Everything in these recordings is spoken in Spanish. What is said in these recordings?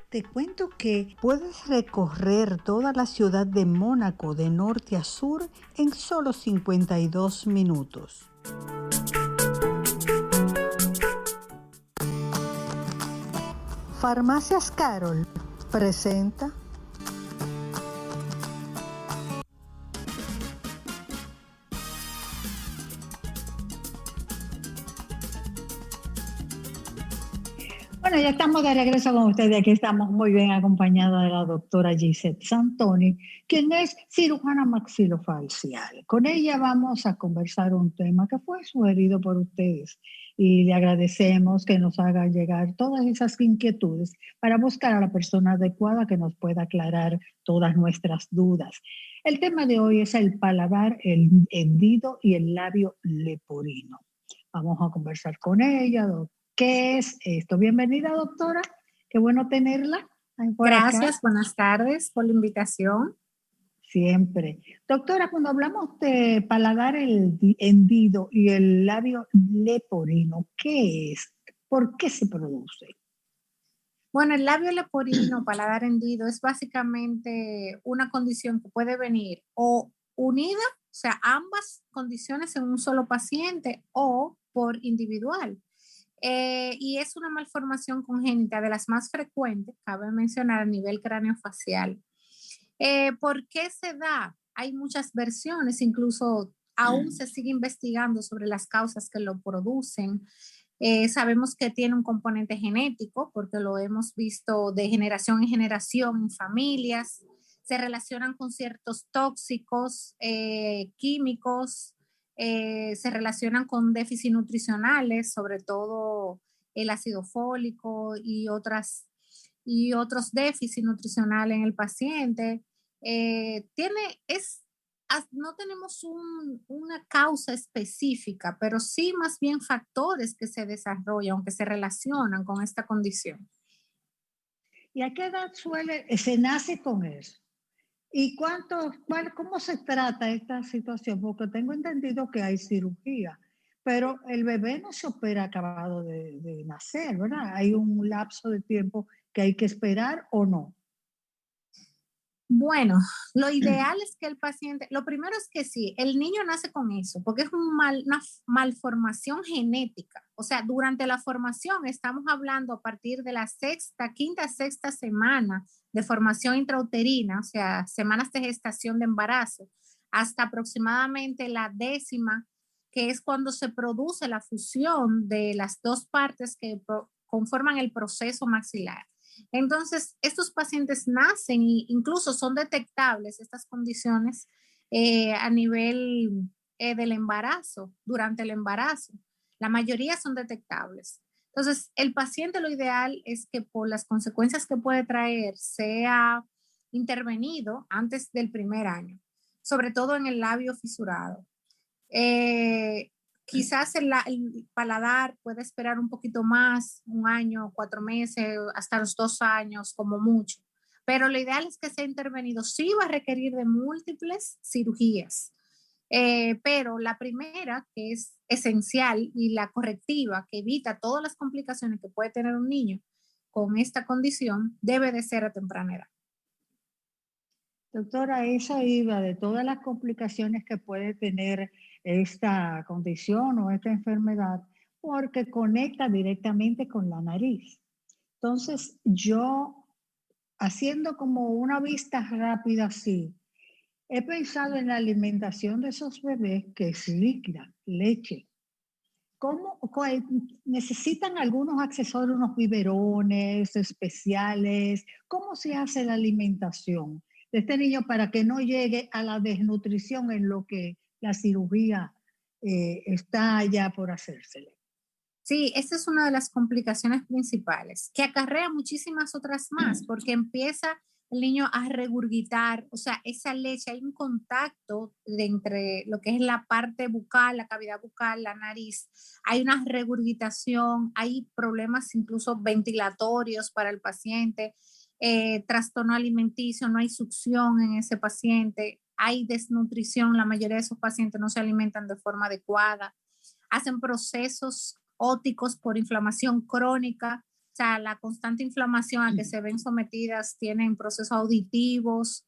Te cuento que puedes recorrer toda la ciudad de Mónaco de norte a sur en solo 52 minutos. Farmacias Carol presenta Bueno, ya estamos de regreso con ustedes. Aquí estamos muy bien acompañados de la doctora Gisette Santoni, quien es cirujana maxilofacial. Con ella vamos a conversar un tema que fue sugerido por ustedes y le agradecemos que nos haga llegar todas esas inquietudes para buscar a la persona adecuada que nos pueda aclarar todas nuestras dudas. El tema de hoy es el paladar, el hendido y el labio leporino. Vamos a conversar con ella, doctora. ¿Qué es esto? Bienvenida, doctora. Qué bueno tenerla por Gracias, acá. buenas tardes por la invitación. Siempre. Doctora, cuando hablamos de paladar hendido y el labio leporino, ¿qué es? ¿Por qué se produce? Bueno, el labio leporino, paladar hendido, es básicamente una condición que puede venir o unida, o sea, ambas condiciones en un solo paciente o por individual. Y es una malformación congénita de las más frecuentes, cabe mencionar a nivel craneofacial. ¿Por qué se da? Hay muchas versiones, incluso aún se sigue investigando sobre las causas que lo producen. Sabemos que tiene un componente genético porque lo hemos visto de generación en generación en familias. Se relacionan con ciertos tóxicos, químicos, se relacionan con déficits nutricionales, sobre todo el ácido fólico y otros déficits nutricionales en el paciente. No tenemos una causa específica, pero sí más bien factores que se desarrollan, que se relacionan con esta condición. ¿Y a qué edad se nace con eso? ¿Y cómo se trata esta situación? Porque tengo entendido que hay cirugía, pero el bebé no se opera acabado de nacer, ¿verdad? Hay un lapso de tiempo que hay que esperar o no. Bueno, lo ideal es que el paciente, lo primero es que sí, el niño nace con eso, porque es una malformación genética. O sea, durante la formación estamos hablando a partir de la quinta, sexta semana de formación intrauterina, o sea, semanas de gestación de embarazo, hasta aproximadamente la 10ª, que es cuando se produce la fusión de las dos partes que conforman el proceso maxilar. Entonces, estos pacientes nacen e incluso son detectables estas condiciones a nivel del embarazo, durante el embarazo. La mayoría son detectables. Entonces, el paciente lo ideal es que por las consecuencias que puede traer sea intervenido antes del primer año, sobre todo en el labio fisurado. Quizás el paladar puede esperar un poquito más, 1 año, 4 meses, hasta los 2 años como mucho. Pero lo ideal es que sea intervenido. Sí va a requerir de múltiples cirugías, pero la primera, que es esencial, y la correctiva, que evita todas las complicaciones que puede tener un niño con esta condición, debe de ser a temprana edad. Doctora, eso iba de todas las complicaciones que puede tener esta condición o esta enfermedad, porque conecta directamente con la nariz. Entonces, yo, haciendo como una vista rápida así, he pensado en la alimentación de esos bebés que es líquida, leche. ¿Necesitan algunos accesorios, unos biberones especiales? ¿Cómo se hace la alimentación de este niño para que no llegue a la desnutrición en lo que la cirugía está ya por hacérsele? Sí, esta es una de las complicaciones principales, que acarrea muchísimas otras más, porque empieza el niño a regurgitar, o sea, esa leche, hay un contacto entre lo que es la parte bucal, la cavidad bucal, la nariz, hay una regurgitación, hay problemas incluso ventilatorios para el paciente, trastorno alimenticio, no hay succión en ese paciente, hay desnutrición, la mayoría de esos pacientes no se alimentan de forma adecuada, hacen procesos óticos por inflamación crónica, o sea, la constante inflamación a que se ven sometidas tienen procesos auditivos,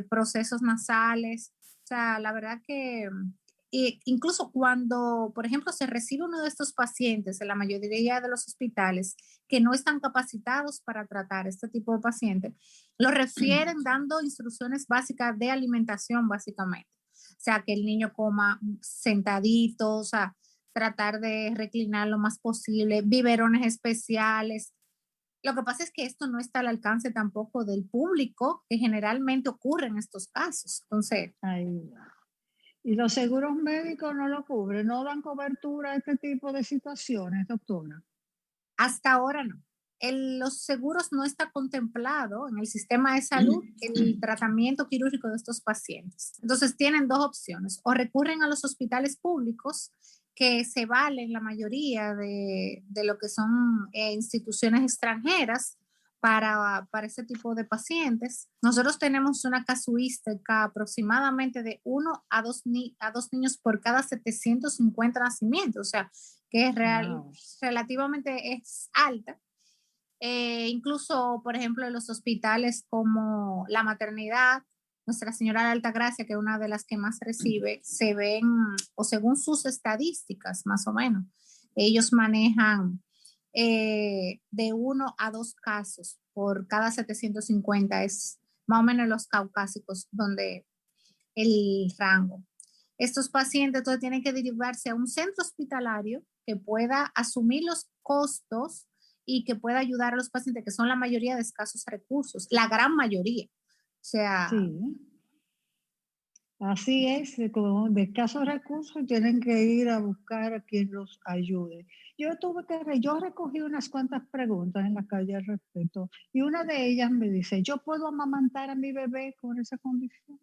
procesos nasales. O sea, la verdad que incluso cuando, por ejemplo, se recibe uno de estos pacientes en la mayoría de los hospitales que no están capacitados para tratar este tipo de pacientes, lo refieren dando instrucciones básicas de alimentación, básicamente. O sea, que el niño coma sentadito, o sea, tratar de reclinar lo más posible, biberones especiales. Lo que pasa es que esto no está al alcance tampoco del público, que generalmente ocurre en estos casos. Entonces, Ahí va. Y los seguros médicos no lo cubren, no dan cobertura a este tipo de situaciones, doctora. hasta ahora no. Los seguros no está contemplado en el sistema de salud el tratamiento quirúrgico de estos pacientes. Entonces tienen dos opciones, o recurren a los hospitales públicos que se valen la mayoría de lo que son instituciones extranjeras para ese tipo de pacientes. Nosotros tenemos una casuística aproximadamente de 1 a 2 niños por cada 750 nacimientos, o sea, que es Wow. relativamente es alta. Incluso, por ejemplo, en los hospitales como la maternidad, Nuestra Señora de Alta Gracia, que es una de las que más recibe, se ven, o según sus estadísticas, más o menos, ellos manejan de 1 a 2 casos por cada 750, es más o menos los caucásicos donde el rango. Estos pacientes entonces tienen que derivarse a un centro hospitalario que pueda asumir los costos y que pueda ayudar a los pacientes, que son la mayoría de escasos recursos, la gran mayoría. O sea, Sí, así es, de escasos recursos tienen que ir a buscar a quien los ayude. Yo recogí unas cuantas preguntas en la calle al respecto y una de ellas me dice, ¿yo puedo amamantar a mi bebé con esa condición?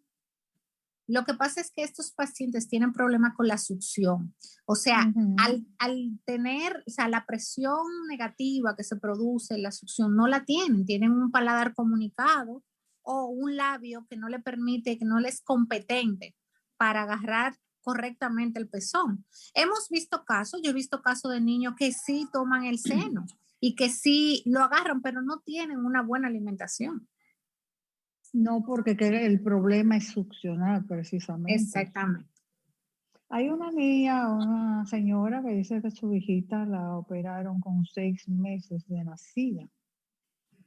lo que pasa es que estos pacientes tienen problema con la succión. O sea, Ujú. al tener, o sea, la presión negativa que se produce en la succión no la tienen, tienen un paladar comunicado o un labio que no le permite, que no les es competente para agarrar correctamente el pezón. Hemos visto casos, yo he visto casos de niños que sí toman el seno y que sí lo agarran, pero no tienen una buena alimentación. No, porque el problema es succionar precisamente. Exactamente. Hay una niña, una señora que dice que su hijita la operaron con 6 meses de nacida.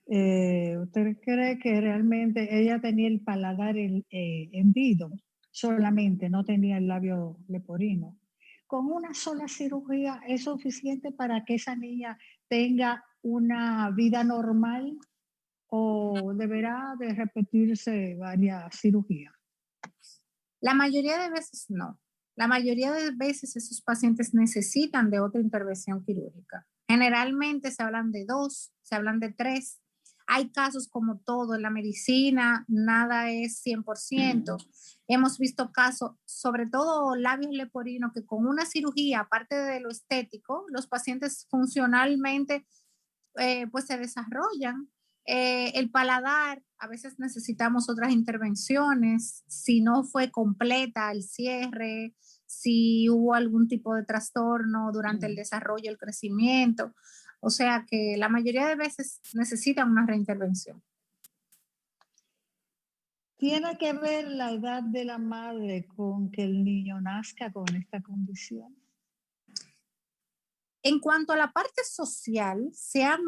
¿Usted cree que realmente ella tenía el paladar hendido solamente, no tenía el labio leporino? ¿Con una sola cirugía es suficiente para que esa niña tenga una vida normal o deberá de repetirse varias cirugías? La mayoría de veces no. La mayoría de veces esos pacientes necesitan de otra intervención quirúrgica. Generalmente se hablan de 2, se hablan de 3. Hay casos como todo en la medicina, nada es 100%. Hemos visto casos, sobre todo labios leporinos, que con una cirugía, aparte de lo estético, los pacientes funcionalmente pues se desarrollan. El paladar, a veces necesitamos otras intervenciones, si no fue completa el cierre, si hubo algún tipo de trastorno durante el desarrollo, el crecimiento. O sea que la mayoría de veces necesitan una reintervención. ¿Tiene que ver la edad de la madre con que el niño nazca con esta condición? En cuanto a la parte social, se han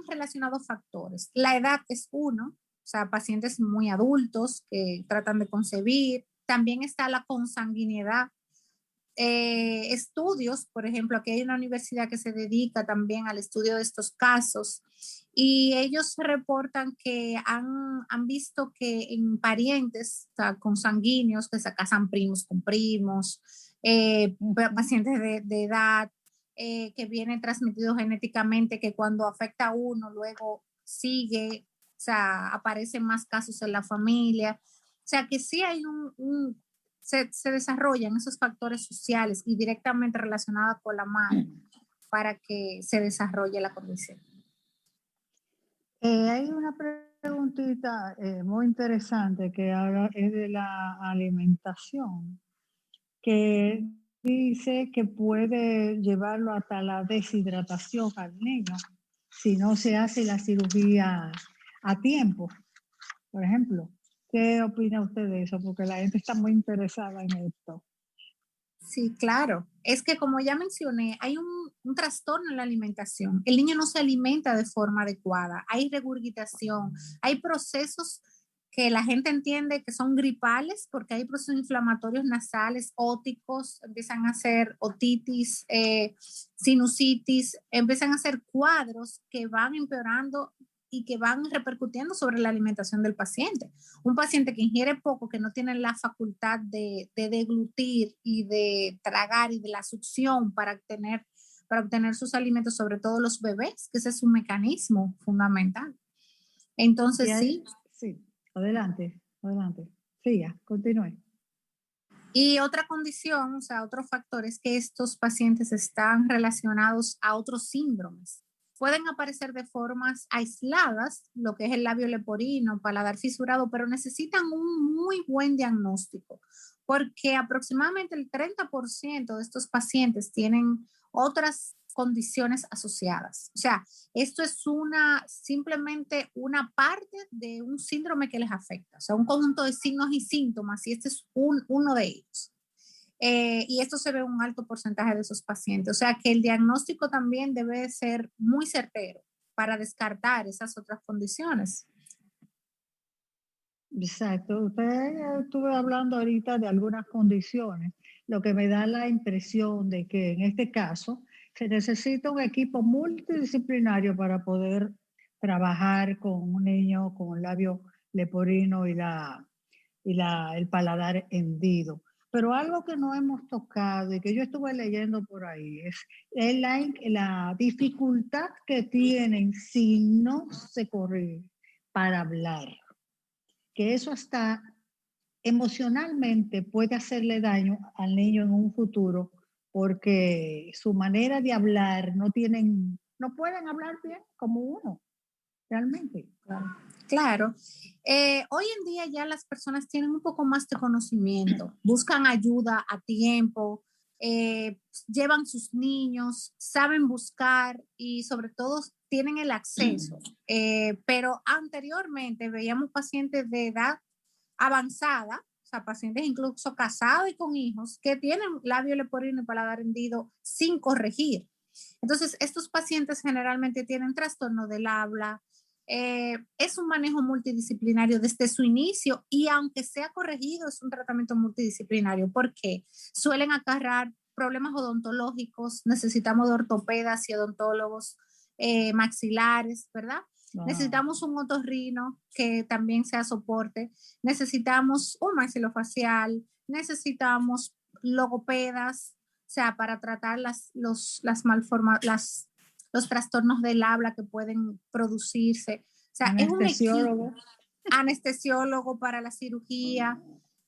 relacionado factores. La edad es uno, o sea, pacientes muy adultos que tratan de concebir. También está la consanguinidad. Estudios, por ejemplo, aquí hay una universidad que se dedica también al estudio de estos casos y ellos reportan que han visto que en parientes, o sea, consanguíneos, que se casan primos con primos, pacientes de edad, que viene transmitido genéticamente, que cuando afecta a uno, luego sigue, o sea, aparecen más casos en la familia. O sea, que sí hay se desarrollan esos factores sociales y directamente relacionados con la madre para que se desarrolle la condición. Hay una preguntita muy interesante que ahora es de la alimentación, que dice que puede llevarlo hasta la deshidratación al niño si no se hace la cirugía a tiempo, por ejemplo. ¿Qué opina usted de eso? Porque la gente está muy interesada en esto. Sí, claro. Es que como ya mencioné, hay un trastorno en la alimentación. El niño no se alimenta de forma adecuada. Hay regurgitación, hay procesos que la gente entiende que son gripales porque hay procesos inflamatorios nasales, óticos, empiezan a hacer otitis, sinusitis, empiezan a hacer cuadros que van empeorando y que van repercutiendo sobre la alimentación del paciente. Un paciente que ingiere poco, que no tiene la facultad de deglutir y de tragar y de la succión para obtener sus alimentos, sobre todo los bebés, que ese es un mecanismo fundamental. Entonces, sí. Sí, adelante, adelante. Siga, continúe. Y otra condición, o sea, otro factor es que estos pacientes están relacionados a otros síndromes. Pueden aparecer de formas aisladas, lo que es el labio leporino, paladar fisurado, pero necesitan un muy buen diagnóstico, porque aproximadamente el 30% de estos pacientes tienen otras condiciones asociadas. O sea, esto es simplemente una parte de un síndrome que les afecta, o sea, un conjunto de signos y síntomas, y este es uno de ellos. Y esto se ve en un alto porcentaje de esos pacientes. O sea que el diagnóstico también debe ser muy certero para descartar esas otras condiciones. Exacto. Usted estuve hablando ahorita de algunas condiciones, lo que me da la impresión de que en este caso se necesita un equipo multidisciplinario para poder trabajar con un niño con el labio leporino el paladar hendido. Pero algo que no hemos tocado y que yo estuve leyendo por ahí es la dificultad que tienen si no se corrige para hablar, que eso hasta emocionalmente puede hacerle daño al niño en un futuro porque su manera de hablar no pueden hablar bien como uno, realmente. Claro. Hoy en día ya las personas tienen un poco más de conocimiento, buscan ayuda a tiempo, llevan sus niños, saben buscar y sobre todo tienen el acceso. Pero anteriormente veíamos pacientes de edad avanzada, o sea, pacientes incluso casados y con hijos, que tienen labio leporino y paladar hendido sin corregir. Entonces, estos pacientes generalmente tienen trastorno del habla. Es un manejo multidisciplinario desde su inicio y aunque sea corregido, es un tratamiento multidisciplinario porque suelen acarrear problemas odontológicos, necesitamos de ortopedas y odontólogos maxilares, ¿verdad? Wow. Necesitamos un otorrino que también sea soporte, necesitamos un maxilofacial, necesitamos logopedas, o sea, para tratar los trastornos del habla que pueden producirse. O sea, es un equipo, anestesiólogo para la cirugía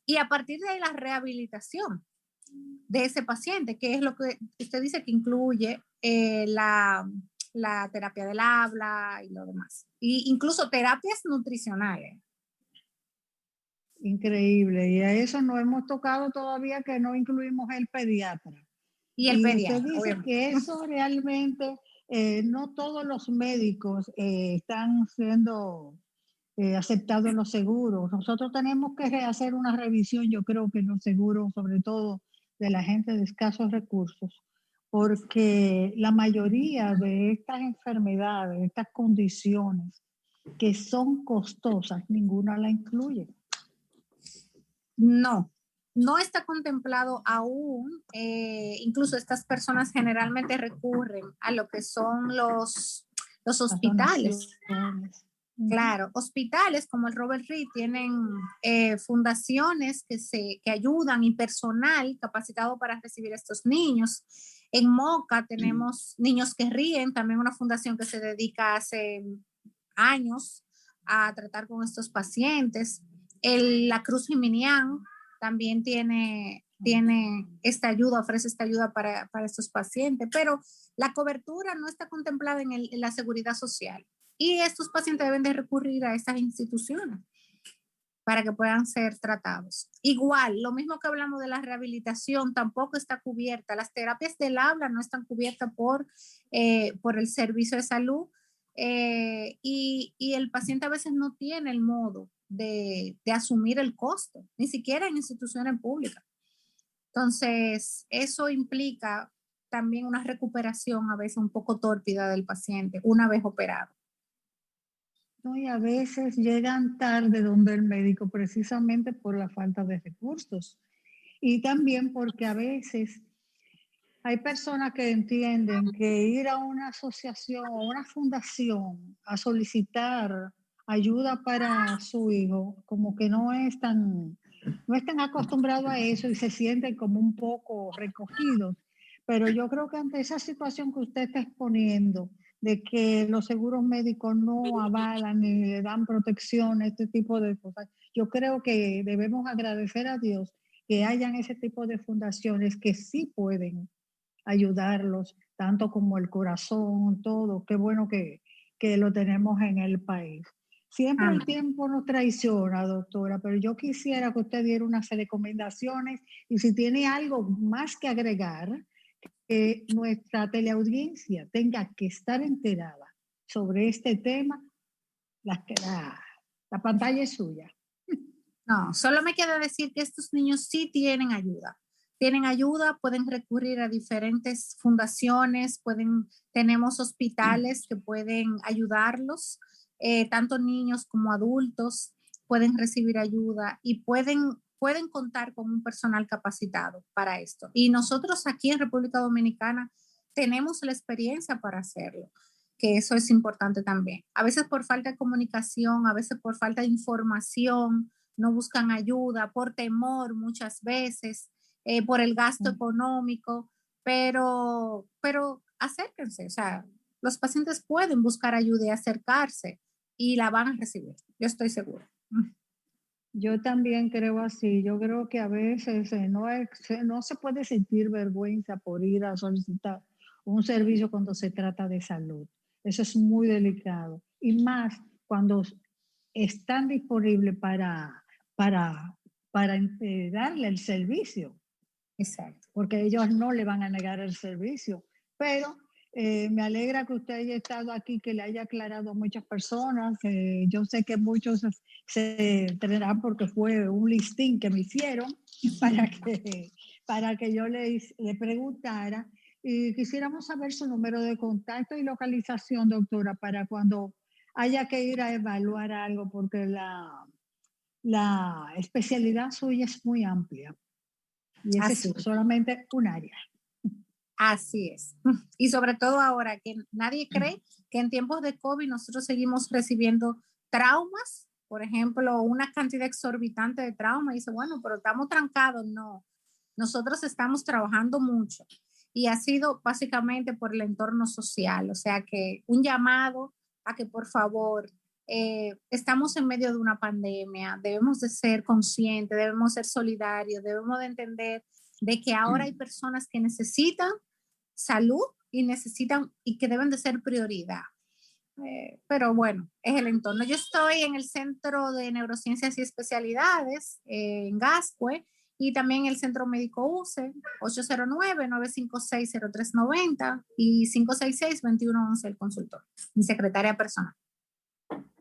y a partir de ahí la rehabilitación de ese paciente, que es lo que usted dice que incluye la terapia del habla y lo demás. Y incluso terapias nutricionales. Increíble. Y a eso no hemos tocado todavía que no incluimos el pediatra. Y el pediatra. Usted dice obviamente que eso realmente no todos los médicos están siendo aceptados en los seguros. Nosotros tenemos que hacer una revisión, yo creo que en los seguros, sobre todo de la gente de escasos recursos, porque la mayoría de estas enfermedades, de estas condiciones que son costosas, ninguna la incluye. No, no está contemplado aún. Incluso estas personas generalmente recurren a lo que son los hospitales. Claro, hospitales como el Robert Reed tienen fundaciones que ayudan y personal capacitado para recibir a estos niños. En Moca tenemos Niños que Ríen, también una fundación que se dedica hace años a tratar con estos pacientes. La Cruz Jiminián también tiene esta ayuda, ofrece esta ayuda para estos pacientes, pero la cobertura no está contemplada en la seguridad social y estos pacientes deben de recurrir a estas instituciones. para que puedan ser tratados. Igual, lo mismo que hablamos de la rehabilitación, tampoco está cubierta. Las terapias del habla no están cubiertas por el servicio de salud, y el paciente a veces no tiene el modo de asumir el costo, ni siquiera en instituciones públicas. Entonces, eso implica también una recuperación a veces un poco tórpida del paciente una vez operado. No, y a veces llegan tarde donde el médico precisamente por la falta de recursos. Y también porque a veces hay personas que entienden que ir a una asociación o una fundación a solicitar ayuda para su hijo, como que no están acostumbrados a eso y se sienten como un poco recogidos. Pero yo creo que ante esa situación que usted está exponiendo, de que los seguros médicos no avalan ni le dan protección a este tipo de cosas, yo creo que debemos agradecer a Dios que hayan ese tipo de fundaciones que sí pueden ayudarlos, tanto como el corazón, todo. Qué bueno que lo tenemos en el país. Siempre el tiempo nos traiciona, doctora, pero yo quisiera que usted diera unas recomendaciones y si tiene algo más que agregar, que nuestra teleaudiencia tenga que estar enterada sobre este tema, la pantalla es suya. No, solo me queda decir que estos niños sí tienen ayuda. Tienen ayuda, pueden recurrir a diferentes fundaciones, tenemos hospitales que pueden ayudarlos, tanto niños como adultos pueden recibir ayuda y pueden contar con un personal capacitado para esto. Y nosotros aquí en República Dominicana tenemos la experiencia para hacerlo, que eso es importante también. A veces por falta de comunicación, a veces por falta de información, no buscan ayuda, por temor muchas veces, por el gasto económico, pero acérquense, o sea, los pacientes pueden buscar ayuda y acercarse y la van a recibir, yo estoy segura. Yo también creo así, yo creo que a veces no se puede sentir vergüenza por ir a solicitar un servicio cuando se trata de salud. Eso es muy delicado. Y más cuando están disponibles para darle el servicio. Exacto. Porque ellos no le van a negar el servicio. Pero me alegra que usted haya estado aquí, que le haya aclarado a muchas personas. Yo sé que muchos se enterarán porque fue un listín que me hicieron para que yo le preguntara. Y quisiéramos saber su número de contacto y localización, doctora, para cuando haya que ir a evaluar algo, porque la especialidad suya es muy amplia. Y ese es solamente un área. Así es. Y sobre todo ahora que nadie cree que en tiempos de COVID nosotros seguimos recibiendo traumas, por ejemplo, una cantidad exorbitante de traumas. Y dice, bueno, pero estamos trancados. No, nosotros estamos trabajando mucho y ha sido básicamente por el entorno social. O sea que un llamado a que por favor, estamos en medio de una pandemia, debemos de ser conscientes, debemos ser solidarios, debemos de entender de que ahora hay personas que necesitan salud y que deben de ser prioridad. Pero bueno, es el entorno. Yo estoy en el Centro de Neurociencias y Especialidades, en Gascue, y también el Centro Médico UCE, 809-956-0390 y 566-2111 el consultor, mi secretaria personal.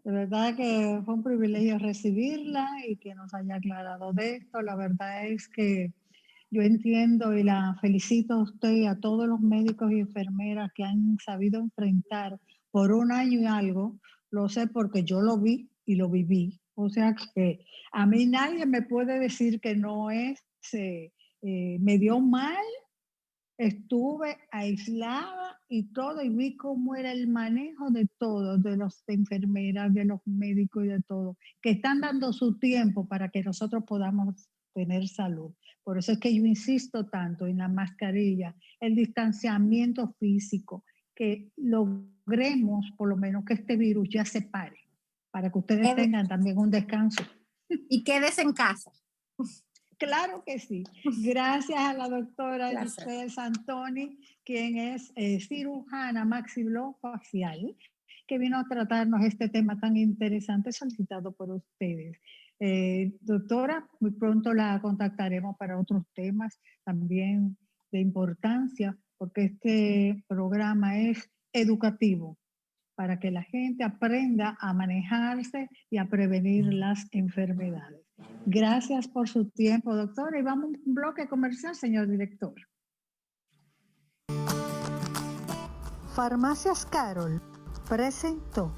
De verdad que fue un privilegio recibirla y que nos haya aclarado de esto. La verdad es que yo entiendo y la felicito a usted y a todos los médicos y enfermeras que han sabido enfrentar por un año y algo. Lo sé porque yo lo vi y lo viví. O sea que a mí nadie me puede decir que no es, me dio mal, estuve aislada y todo, y vi cómo era el manejo de todo, de las enfermeras, de los médicos y de todo, que están dando su tiempo para que nosotros podamos tener salud. Por eso es que yo insisto tanto en la mascarilla, el distanciamiento físico, que logremos por lo menos que este virus ya se pare, para que ustedes tengan también un descanso. Y quédese en casa. Claro que sí. Gracias a la doctora Giselle Santoni, quien es cirujana maxilofacial, que vino a tratarnos este tema tan interesante solicitado por ustedes. Doctora, muy pronto la contactaremos para otros temas también de importancia, porque este programa es educativo para que la gente aprenda a manejarse y a prevenir las enfermedades. Gracias por su tiempo, doctora. Y vamos a un bloque comercial, señor director. Farmacias Carol presentó